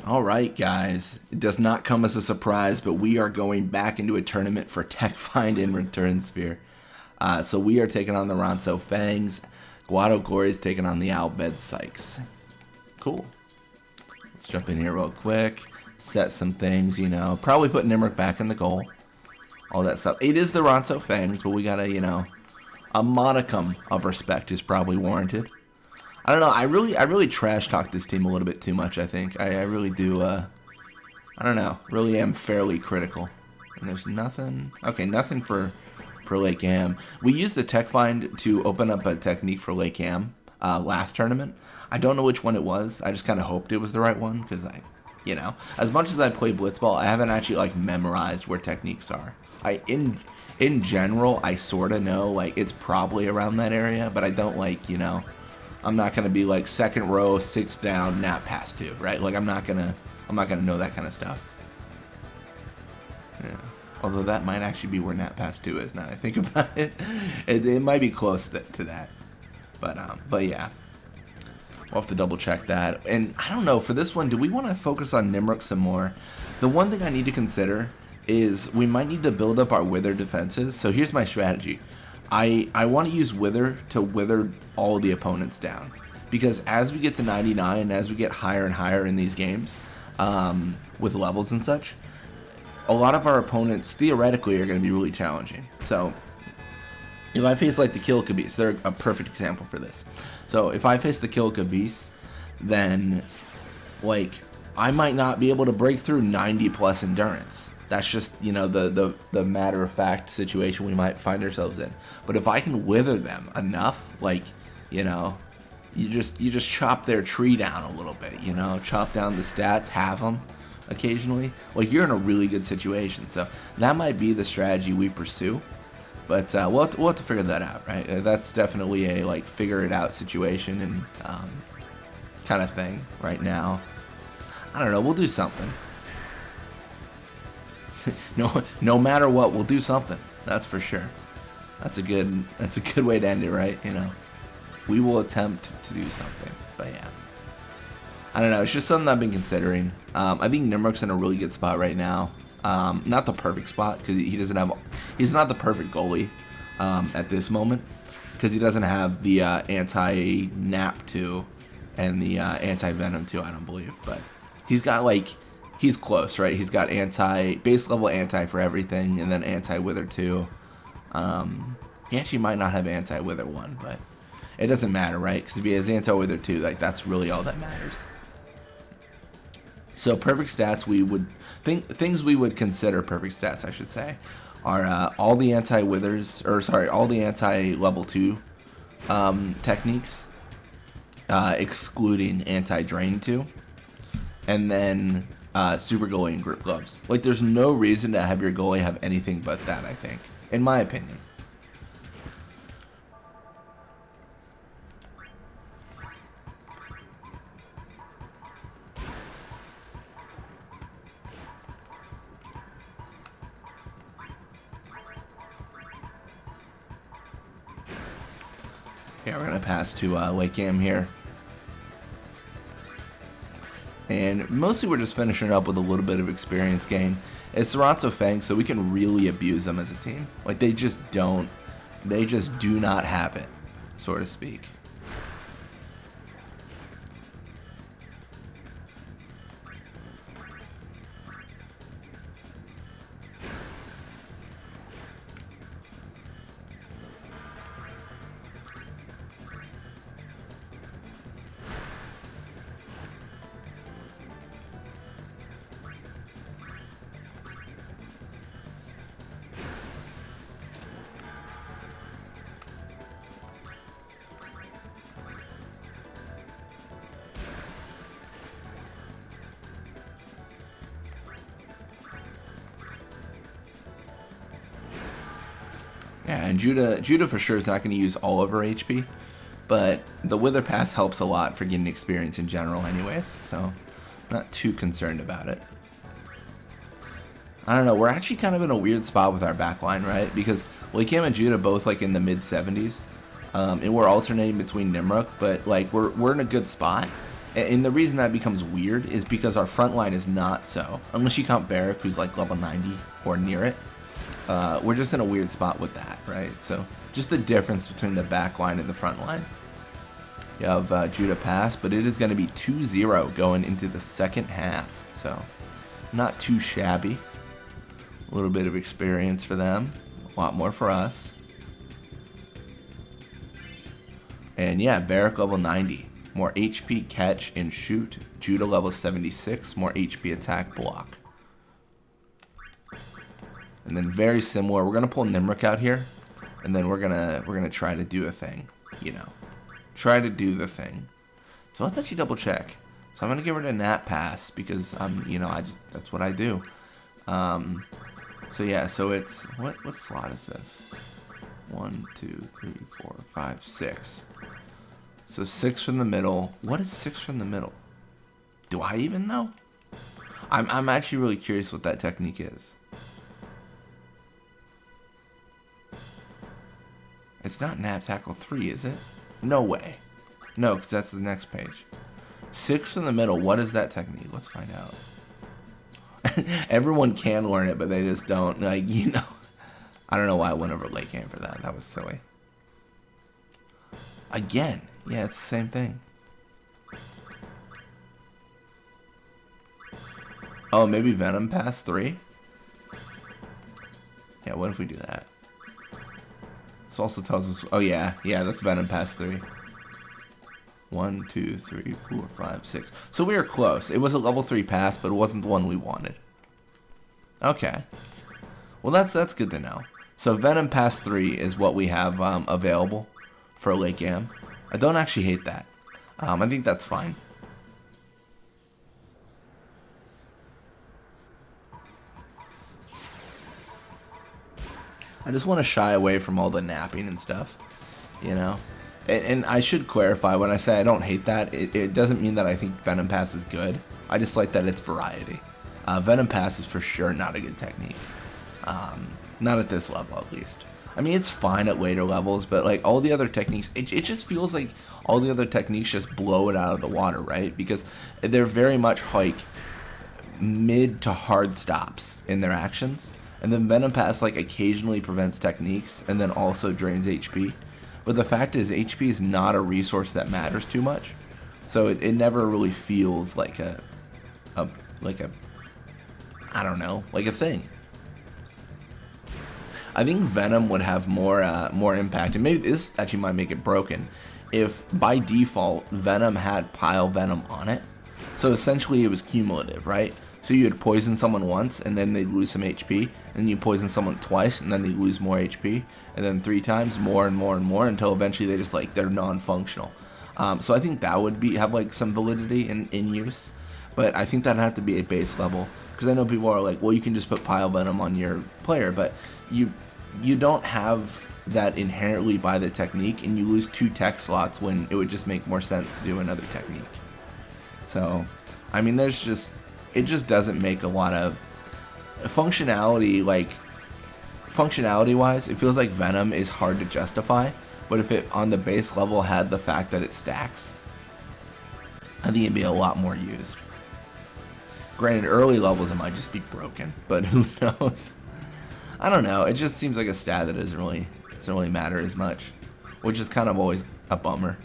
All right, guys. It does not come as a surprise, but we are going back into a tournament for Tech Find in Return Sphere. So we are taking on the Ronso Fangs. Guado Gory is taking on the Bhed Psyches. Cool. Let's jump in here real quick. Set some things, you know. Probably put Nimric back in the goal. All that stuff. It is the Ronso Fangs, but we gotta, you know, a modicum of respect is probably warranted. I don't know. I really trash talk this team a little bit too much. I think I really do. I don't know. Really am fairly critical. And there's nothing. Okay, nothing for Lake Am. We used the Tech Find to open up a technique for Lake Am last tournament. I don't know which one it was. I just kind of hoped it was the right one because you know, as much as I play Blitzball, I haven't actually like memorized where techniques are. In general, I sort of know like it's probably around that area, but I don't like, you know. I'm not gonna be like second row, 6 down, nap pass 2, right? Like I'm not gonna know that kind of stuff. Yeah. Although that might actually be where nap pass 2 is now I think about it. It might be close to that. But yeah. We'll have to double check that. And I don't know, for this one, do we want to focus on Nimric some more? The one thing I need to consider is we might need to build up our Wither defenses. So here's my strategy. I want to use Wither to wither all the opponents down. Because as we get to 99, as we get higher and higher in these games, with levels and such, a lot of our opponents theoretically are going to be really challenging. So if I face like the Kill Kabis, they're a perfect example for this. So if I face the Kill Kabis, then like I might not be able to break through 90 plus endurance. That's just, you know, the matter of fact situation we might find ourselves in. But if I can wither them enough, like, you know, you just chop their tree down a little bit, you know, chop down the stats, have them occasionally. Like you're in a really good situation. So that might be the strategy we pursue. But we'll have to figure that out, right? That's definitely a like figure it out situation and kind of thing right now. I don't know. We'll do something. No matter what, we'll do something. That's for sure. That's a good way to end it, right? You know, we will attempt to do something. But yeah, I don't know. It's just something I've been considering. I think Nimric's in a really good spot right now. Not the perfect spot because he's not the perfect goalie at this moment because he doesn't have the anti-nap 2 and the anti-venom 2, I don't believe, but he's got like he's close, right? He's got base level anti for everything and then anti-wither 2. He actually might not have anti-wither 1, but it doesn't matter, right? Because if he has anti-wither 2, like that's really all that matters. So perfect stats things we would consider perfect stats, I should say, are all the anti-withers, or sorry, all the anti-level 2 techniques, excluding anti-drain 2, and then super goalie and grip gloves. Like there's no reason to have your goalie have anything but that, I think, in my opinion. Yeah, we're going to pass to Lake Am here. And mostly we're just finishing up with a little bit of experience gain. It's the Ronso Fangs, so we can really abuse them as a team. Like they just do not have it, so to speak. Yeah, and Judah for sure is not going to use all of her HP, but the Wither Pass helps a lot for getting experience in general anyways, so not too concerned about it. I don't know, we're actually kind of in a weird spot with our backline, right? Because Cam and Judah both like in the mid 70s, and we're alternating between Nimruk, but like we're in a good spot. And the reason that becomes weird is because our front line is not so. Unless you count Barrack, who's like level 90 or near it. We're just in a weird spot with that, right? So just the difference between the back line and the front line. You have Judah pass, but it is going to be 2-0 going into the second half. So not too shabby. A little bit of experience for them. A lot more for us. And yeah, Barrack level 90. More HP catch and shoot. Judah level 76. More HP attack block. And then very similar. We're gonna pull Nimric out here, and then we're gonna try to do a thing. You know, try to do the thing. So let's actually double check. So I'm gonna get rid of Nat Pass because that's what I do. So yeah, so it's what slot is this? 1, 2, 3, 4, 5, 6. So 6 from the middle. What is 6 from the middle? Do I even know? I'm actually really curious what that technique is. It's not Nab Tackle 3, is it? No way. No, because that's the next page. 6 from the middle. What is that technique? Let's find out. Everyone can learn it, but they just don't. Like, you know. I don't know why I went over late game for that. That was silly. Again. Yeah, it's the same thing. Oh, maybe Venom Pass 3? Yeah, what if we do that? This also tells us... Oh, yeah. Yeah, that's Venom Pass 3. 1, 2, 3, 4, 5, 6. So we were close. It was a level 3 pass, but it wasn't the one we wanted. Okay. Well, that's good to know. So Venom Pass 3 is what we have available for a late game. I don't actually hate that. I think that's fine. I just want to shy away from all the napping and stuff, you know? And I should clarify, when I say I don't hate that, it doesn't mean that I think Venom Pass is good. I just like that it's variety. Venom Pass is for sure not a good technique. Not at this level, at least. I mean, it's fine at later levels, but like all the other techniques, it just feels like all the other techniques just blow it out of the water, right? Because they're very much like mid to hard stops in their actions. And then Venom Pass like occasionally prevents techniques and then also drains HP. But the fact is, HP is not a resource that matters too much. So it never really feels like a I don't know, like a thing. I think Venom would have more impact, and maybe this actually might make it broken, if by default Venom had Pile Venom on it. So essentially it was cumulative, right? So you would poison someone once, and then they'd lose some HP, and you poison someone twice, and then they lose more HP, and then 3 times, more and more and more, until eventually they just like they're non-functional. So I think that would have like some validity in use, but I think that'd have to be a base level. Because I know people are like, well, you can just put Pile Venom on your player, but you don't have that inherently by the technique, and you lose 2 tech slots when it would just make more sense to do another technique. So, I mean, it just doesn't make a lot of functionality, like functionality-wise, it feels like Venom is hard to justify, but if it on the base level had the fact that it stacks, I think it'd be a lot more used. Granted, early levels it might just be broken, but who knows? I don't know. It just seems like a stat that doesn't really matter as much, which is kind of always a bummer.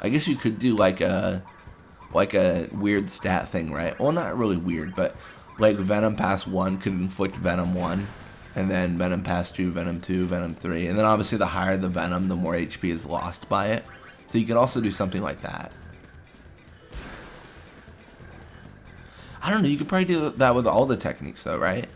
I guess you could do like a weird stat thing, right? Well, not really weird, but like Venom Pass 1 could inflict Venom 1. And then Venom Pass 2, Venom 2, Venom 3. And then obviously the higher the Venom, the more HP is lost by it. So you could also do something like that. I don't know, you could probably do that with all the techniques though, right?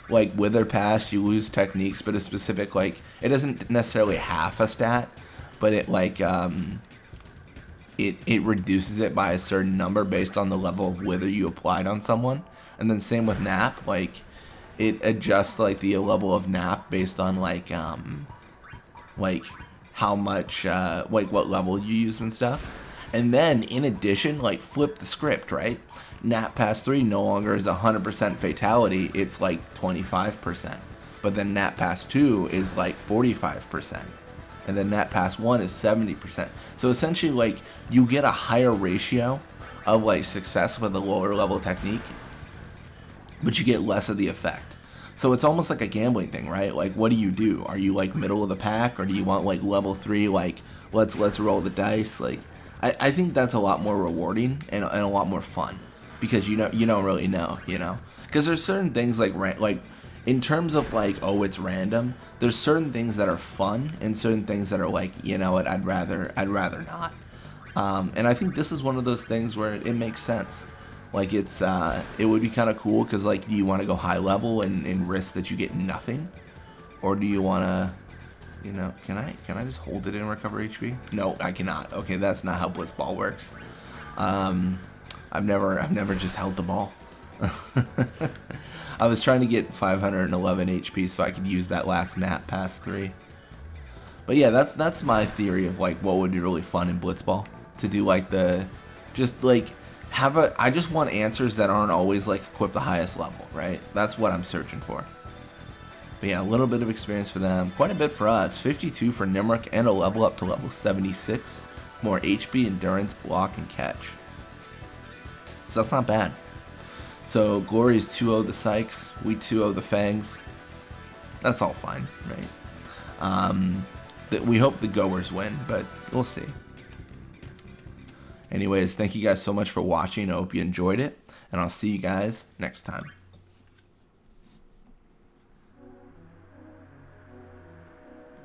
Like Wither Pass, you lose techniques, but a specific, like, it doesn't necessarily half a stat, but it like, it reduces it by a certain number based on the level of Wither you applied on someone. And then same with Nap, like, it adjusts like the level of nap based on like how much like what level you use and stuff. And then, in addition, like, flip the script, right? Nat Pass 3 no longer is 100% fatality, it's like 25%. But then Nat Pass 2 is like 45%. And then Nat Pass 1 is 70%. So essentially, like, you get a higher ratio of, like, success with a lower level technique, but you get less of the effect. So it's almost like a gambling thing, right? Like, what do? Are you, like, middle of the pack, or do you want, like, level 3, like, let's roll the dice? Like, I think that's a lot more rewarding and a lot more fun, because you don't really know, you know? Because there's certain things like in terms of like, oh, it's random, there's certain things that are fun and certain things that are like, you know what, I'd rather not. And I think this is one of those things where it makes sense. Like, it would be kind of cool, because like, do you want to go high level and risk that you get nothing, or do you want to, you know, can I just hold it and recover HP? No, I cannot. Okay, that's not how Blitzball works. I've never just held the ball. I was trying to get 511 HP so I could use that last Nat Pass 3. But yeah, that's my theory of like what would be really fun in Blitzball, to do like I just want answers that aren't always like equip the highest level, right? That's what I'm searching for. But yeah, a little bit of experience for them, quite a bit for us. 52 for Nimrod, and a level up to level 76. More HP, endurance, block, and catch. So that's not bad. So Glory is 2-0 the Psyches, we 2-0 the Fangs. That's all fine, right? We hope the goers win, but we'll see. Anyways, thank you guys so much for watching. I hope you enjoyed it, and I'll see you guys next time.